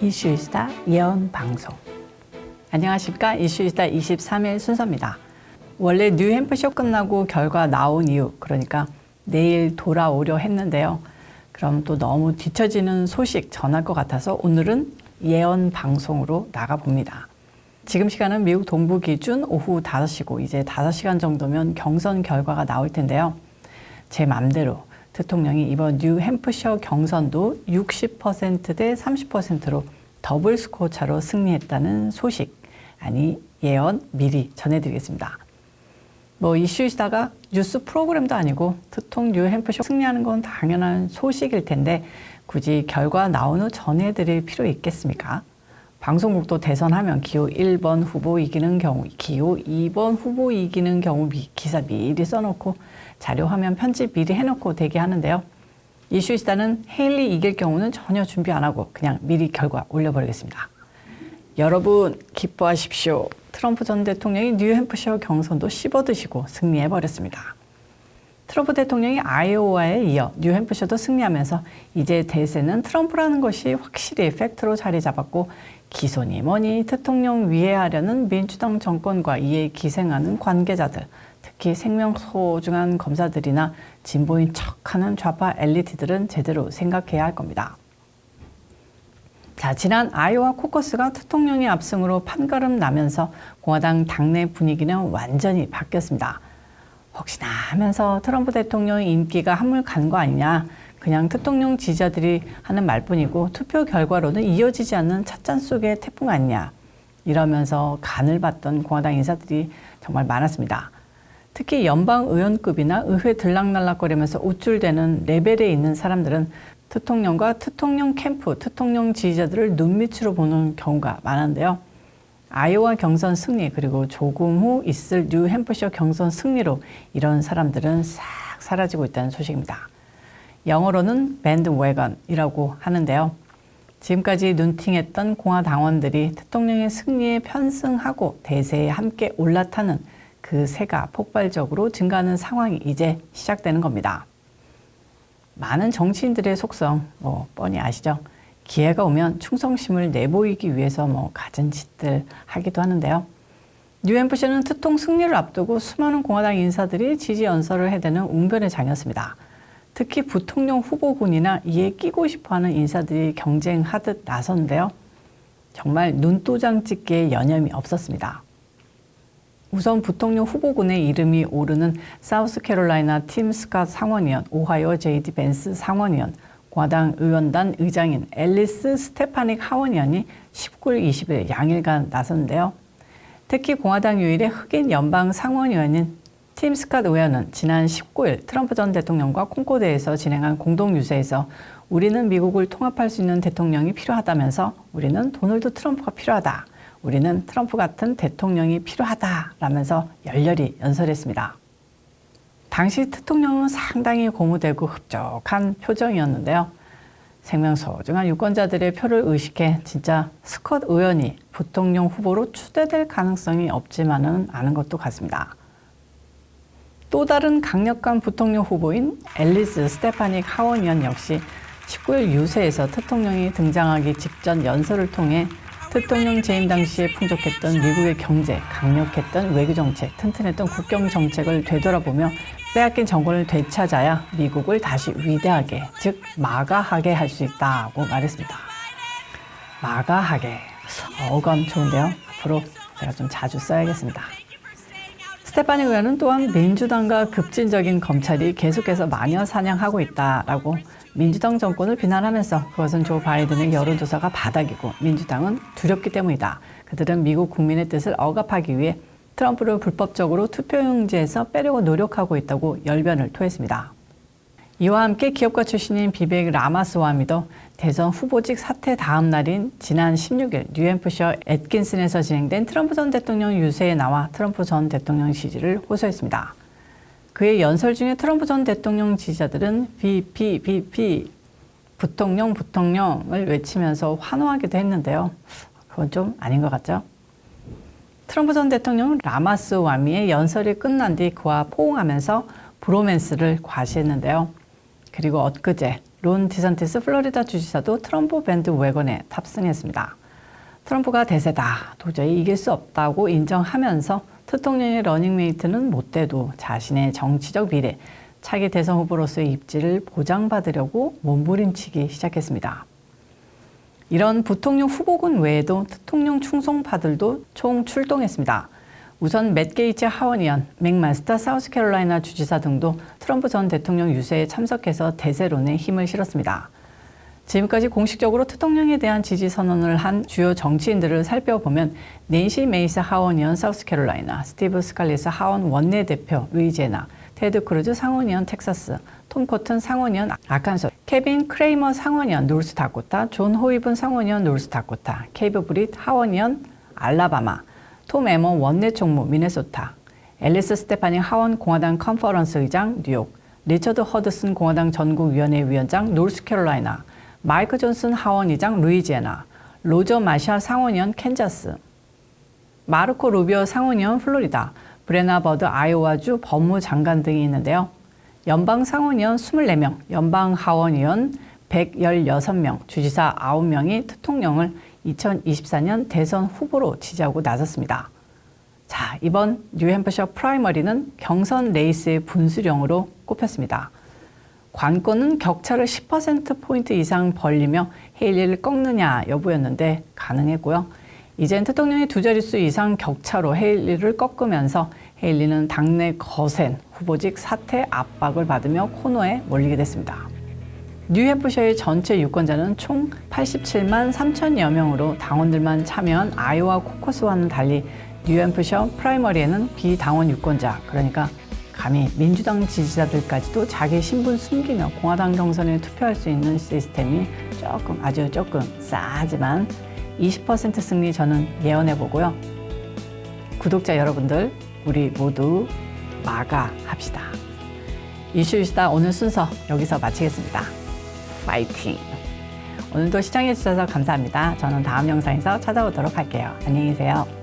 이슈이스타 예언 방송. 안녕하십니까. 이슈이스타 23일 순서입니다. 원래 뉴햄프셔 끝나고 결과 나온 이후, 그러니까 내일 돌아오려 했는데요. 그럼 또 너무 뒤처지는 소식 전할 것 같아서 오늘은 예언 방송으로 나가봅니다. 지금 시간은 미국 동부 기준 오후 5시고 이제 5시간 정도면 경선 결과가 나올 텐데요. 제 맘대로 대통령이 이번 뉴햄프셔 경선도 60%대 30%로 더블 스코어 차로 승리했다는 소식, 아니 예언 미리 전해드리겠습니다. 이슈이시다가 뉴스 프로그램도 아니고 특통 뉴햄프셔 승리하는 건 당연한 소식일 텐데 굳이 결과 나온 후 전해드릴 필요 있겠습니까? 방송국도 대선하면 기호 1번 후보 이기는 경우, 기호 2번 후보 이기는 경우 기사 미리 써놓고 자료 화면 편집 미리 해놓고 대기하는데요. 이슈이스타는 헤일리 이길 경우는 전혀 준비 안 하고 그냥 미리 결과 올려버리겠습니다. 여러분 기뻐하십시오. 트럼프 전 대통령이 뉴햄프셔 경선도 씹어드시고 승리해버렸습니다. 트럼프 대통령이 아이오와에 이어 뉴햄프셔도 승리하면서 이제 대세는 트럼프라는 것이 확실히 팩트로 자리 잡았고 기소니 뭐니 대통령 위해하려는 민주당 정권과 이에 기생하는 관계자들, 특히 생명 소중한 검사들이나 진보인 척하는 좌파 엘리트들은 제대로 생각해야 할 겁니다. 자, 지난 아이오와 코커스가 대통령의 압승으로 판가름 나면서 공화당 당내 분위기는 완전히 바뀌었습니다. 혹시나 하면서 트럼프 대통령의 인기가 한물 간 거 아니냐, 그냥 대통령 지지자들이 하는 말뿐이고 투표 결과로는 이어지지 않는 찻잔 속의 태풍 아니냐, 이러면서 간을 봤던 공화당 인사들이 정말 많았습니다. 특히 연방 의원급이나 의회 들락날락거리면서 우쭐대는 레벨에 있는 사람들은 대통령과 대통령 캠프, 대통령 지지자들을 눈밑으로 보는 경우가 많은데요. 아이오와 경선 승리 그리고 조금 후 있을 뉴햄프셔 경선 승리로 이런 사람들은 싹 사라지고 있다는 소식입니다. 영어로는 밴드웨건이라고 하는데요. 지금까지 눈팅했던 공화당원들이 대통령의 승리에 편승하고 대세에 함께 올라타는 그 세가 폭발적으로 증가하는 상황이 이제 시작되는 겁니다. 많은 정치인들의 속성 뻔히 아시죠? 기회가 오면 충성심을 내보이기 위해서 갖은 짓들 하기도 하는데요. 뉴햄프셔는 특통 승리를 앞두고 수많은 공화당 인사들이 지지 연설을 해대는 웅변의 장이었습니다. 특히 부통령 후보군이나 이에 끼고 싶어하는 인사들이 경쟁하듯 나섰는데요. 정말 눈도장 찍기에 여념이 없었습니다. 우선 부통령 후보군의 이름이 오르는 사우스캐롤라이나 팀 스캇 상원의원, 오하이오 제이디 벤스 상원의원, 공화당 의원단 의장인 앨리스 스테파닉 하원의원이 19일, 20일 양일간 나섰는데요. 특히 공화당 유일의 흑인 연방 상원의원인 팀 스캇 의원은 지난 19일 트럼프 전 대통령과 콩코드에서 진행한 공동유세에서 우리는 미국을 통합할 수 있는 대통령이 필요하다면서 우리는 도널드 트럼프가 필요하다. 우리는 트럼프 같은 대통령이 필요하다라면서 열렬히 연설했습니다. 당시 대통령은 상당히 고무되고 흡족한 표정이었는데요. 생명 소중한 유권자들의 표를 의식해 진짜 스콧 의원이 부통령 후보로 추대될 가능성이 없지만은 않은 것도 같습니다. 또 다른 강력한 부통령 후보인 앨리스 스테파닉 하원의원 역시 19일 유세에서 대통령이 등장하기 직전 연설을 통해 대통령 재임 당시에 풍족했던 미국의 경제, 강력했던 외교정책, 튼튼했던 국경정책을 되돌아보며 빼앗긴 정권을 되찾아야 미국을 다시 위대하게, 즉 마가하게 할 수 있다고 말했습니다. 마가하게, 어감 좋은데요. 앞으로 제가 좀 자주 써야겠습니다. 스테파닉 의원은 또한 민주당과 급진적인 검찰이 계속해서 마녀 사냥하고 있다라고 민주당 정권을 비난하면서 그것은 조 바이든의 여론조사가 바닥이고 민주당은 두렵기 때문이다. 그들은 미국 국민의 뜻을 억압하기 위해 트럼프를 불법적으로 투표용지에서 빼려고 노력하고 있다고 열변을 토했습니다. 이와 함께 기업가 출신인 비베이크 라마스와미도 대선 후보직 사퇴 다음 날인 지난 16일 뉴햄프셔 애트킨슨에서 진행된 트럼프 전 대통령 유세에 나와 트럼프 전 대통령 지지를 호소했습니다. 그의 연설 중에 트럼프 전 대통령 지지자들은 BP 부통령을 외치면서 환호하기도 했는데요. 그건 좀 아닌 것 같죠? 트럼프 전 대통령은 라마스와미의 연설이 끝난 뒤 그와 포옹하면서 브로맨스를 과시했는데요. 그리고 엊그제 론 디산티스 플로리다 주지사도 트럼프 밴드 웨건에 탑승했습니다. 트럼프가 대세다, 도저히 이길 수 없다고 인정하면서 대통령의 러닝메이트는 못돼도 자신의 정치적 미래, 차기 대선 후보로서의 입지를 보장받으려고 몸부림치기 시작했습니다. 이런 부통령 후보군 외에도 대통령 충성파들도 총 출동했습니다. 우선 맷 게이츠 하원 의원, 맥마스터 사우스캐롤라이나 주지사 등도 트럼프 전 대통령 유세에 참석해서 대세론에 힘을 실었습니다. 지금까지 공식적으로 대통령에 대한 지지 선언을 한 주요 정치인들을 살펴보면 낸시 메이스 하원 의원 사우스캐롤라이나, 스티브 스칼리스 하원 원내대표 루이지애나, 테드 크루즈 상원의원 텍사스, 톰 코튼 상원의원 아칸소, 케빈 크레이머 상원의원 노스다코타, 존 호이븐 상원의원 노스다코타, 케이브 브릿 하원의원 알라바마, 톰 에머 원내총무 미네소타, 앨리스 스테파니 하원 공화당 컨퍼런스 의장 뉴욕, 리처드 허드슨 공화당 전국위원회 위원장 노스캐롤라이나, 마이크 존슨 하원 의장 루이지애나, 로저 마샤 상원의원 캔자스, 마르코 루비오 상원의원 플로리다, 브레나 버드 아이오와주 법무장관 등이 있는데요. 연방 상원의원 24명, 연방 하원의원 116명, 주지사 9명이 대통령을 2024년 대선 후보로 지지하고 나섰습니다. 자, 이번 뉴햄프셔 프라이머리는 경선 레이스의 분수령으로 꼽혔습니다. 관건은 격차를 10%포인트 이상 벌리며 헤일리를 꺾느냐 여부였는데 가능했고요. 이젠 대통령이 두 자릿수 이상 격차로 헤일리를 꺾으면서 헤일리는 당내 거센 후보직 사퇴 압박을 받으며 코너에 몰리게 됐습니다. 뉴햄프셔의 전체 유권자는 총 87만 3천여 명으로 당원들만 참여한 아이오와 코커스와는 달리 뉴햄프셔 프라이머리에는 비당원 유권자, 그러니까 감히 민주당 지지자들까지도 자기 신분 숨기며 공화당 경선에 투표할 수 있는 시스템이 아주 조금 싸하지만 20% 승리 저는 예언해보고요. 구독자 여러분들, 우리 모두 마가 합시다. 이슈이스타 오늘 순서 여기서 마치겠습니다. 파이팅! 오늘도 시청해주셔서 감사합니다. 저는 다음 영상에서 찾아오도록 할게요. 안녕히 계세요.